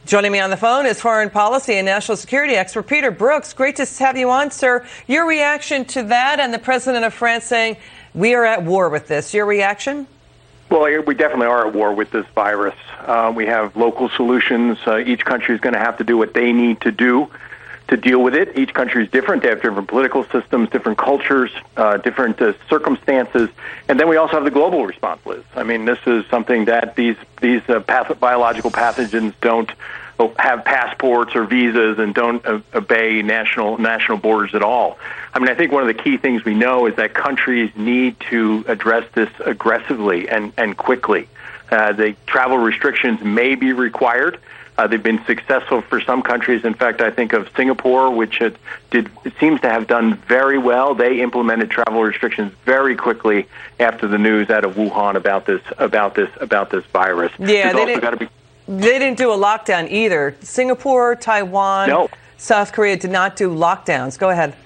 Joining me on the phone is foreign policy and national security expert Peter Brookes. Great to have you on, sir. Your reaction to that and the president of France saying we are at war with this. Your reaction? Well, we definitely are at war with this virus. We have local solutions. Each country is going to have to do what they need to do to deal with it. Each country is different. They have different political systems, different cultures, different circumstances. And then we also have the global response, Liz. I mean, this is something that these biological pathogens don't have passports or visas and don't obey national borders at all. I mean, I think one of the key things we know is that countries need to address this aggressively and quickly. The travel restrictions may be required. They've been successful for some countries. In fact, I think of Singapore, which it seems to have done very well. They implemented travel restrictions very quickly after the news out of Wuhan about this virus. Yeah, they didn't do a lockdown either. Singapore, Taiwan, no. South Korea did not do lockdowns. Go ahead.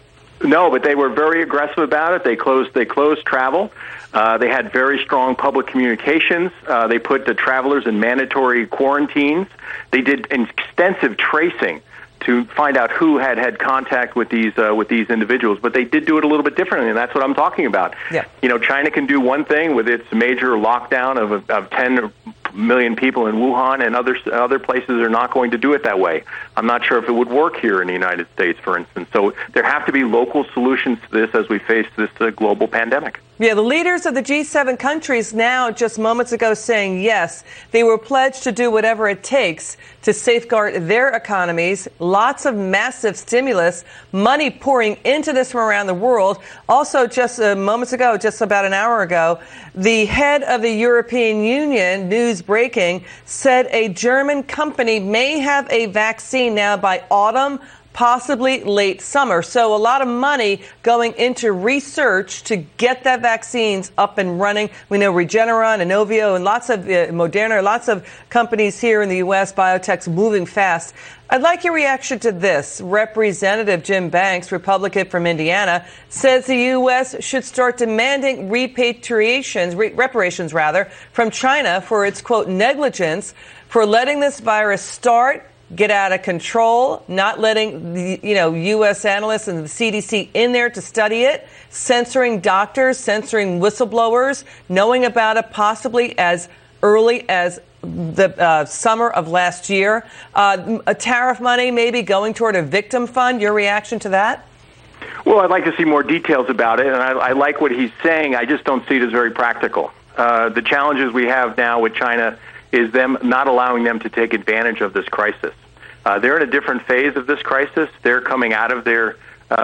No, but they were very aggressive about it. They closed travel. They had very strong public communications. They put the travelers in mandatory quarantines. They did extensive tracing to find out who had contact with these individuals. But they did do it a little bit differently, and that's what I'm talking about. Yeah. You know, China can do one thing with its major lockdown of 10 million people in Wuhan, and other places are not going to do it that way. I'm not sure if it would work here in the United States, for instance. So there have to be local solutions to this as we face this global pandemic. Yeah, the leaders of the G7 countries now, just moments ago, saying yes, they were pledged to do whatever it takes to safeguard their economies. Lots of massive stimulus, money pouring into this from around the world. Also, just moments ago, just about an hour ago, the head of the European Union, news breaking, said a German company may have a vaccine now by autumn, possibly late summer. So a lot of money going into research to get that vaccines up and running. We know Regeneron, Inovio, and lots of Moderna, lots of companies here in the U.S., biotechs moving fast. I'd like your reaction to this. Representative Jim Banks, Republican from Indiana, says the U.S. should start demanding reparations from China for its, quote, negligence for letting this virus start, get out of control, not letting the U.S. analysts and the CDC in there to study it, censoring doctors, censoring whistleblowers, knowing about it possibly as early as the summer of last year. A tariff money maybe going toward a victim fund. Your reaction to that? Well, I'd like to see more details about it, and I like what he's saying. I just don't see it as very practical. The challenges we have now with China is them not allowing them to take advantage of this crisis. They're in a different phase of this crisis. They're coming out of their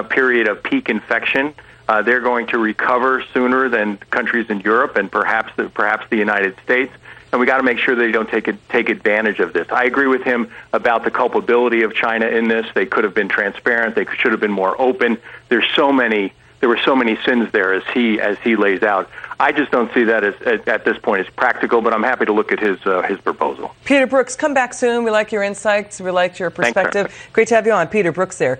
period of peak infection. They're going to recover sooner than countries in Europe and perhaps the United States. And we got to make sure they don't take advantage of this. I agree with him about the culpability of China in this. They could have been transparent. They should have been more open. There were so many sins there as he lays out. I just don't see that at this point as practical, but I'm happy to look at his proposal. Peter Brookes, come back soon. We like your insights. We like your perspective. Thanks, Great to have you on. Peter Brookes there.